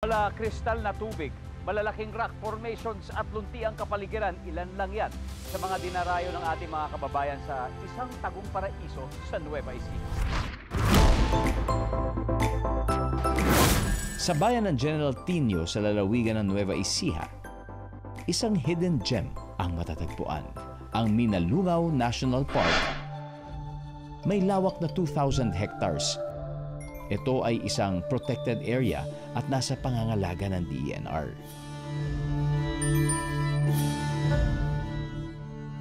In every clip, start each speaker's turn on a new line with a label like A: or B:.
A: Wala kristal na tubig, malalaking rock formations at lunti ang kapaligiran, ilan lang yan sa mga dinarayo ng ating mga kababayan sa isang tagong paraiso sa Nueva Ecija.
B: Sa bayan ng General Tino sa lalawigan ng Nueva Ecija, isang hidden gem ang matatagpuan, ang Minalungaw National Park. May lawak na 2,000 hectares. Ito ay isang protected area at nasa pangangalaga ng DENR.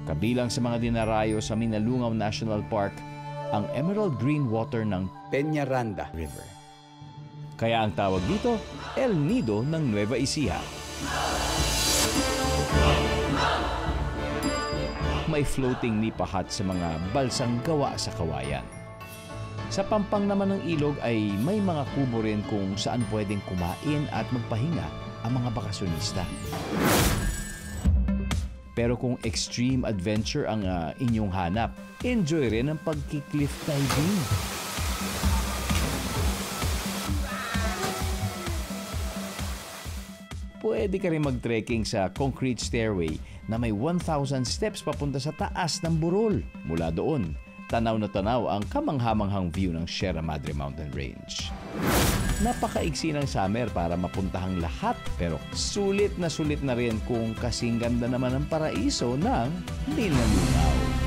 B: Kabilang sa mga dinarayo sa Minalungaw National Park, ang emerald green water ng Peñaranda River. Kaya ang tawag dito, El Nido ng Nueva Ecija. May floating nipa hut sa mga balsang gawa sa kawayan. Sa pampang naman ng ilog ay may mga kubo rin kung saan pwedeng kumain at magpahinga ang mga bakasyonista. Pero kung extreme adventure ang inyong hanap, enjoy rin ang pagki-cliff diving. Pwede ka rin mag-trekking sa concrete stairway na may 1,000 steps papunta sa taas ng burol. Mula doon, tanaw na tanaw ang kamanghamanghang view ng Sierra Madre Mountain Range. Napakaiksi ng summer para mapuntahang lahat, pero sulit na rin kung kasing ganda naman ang paraiso ng Minalungaw.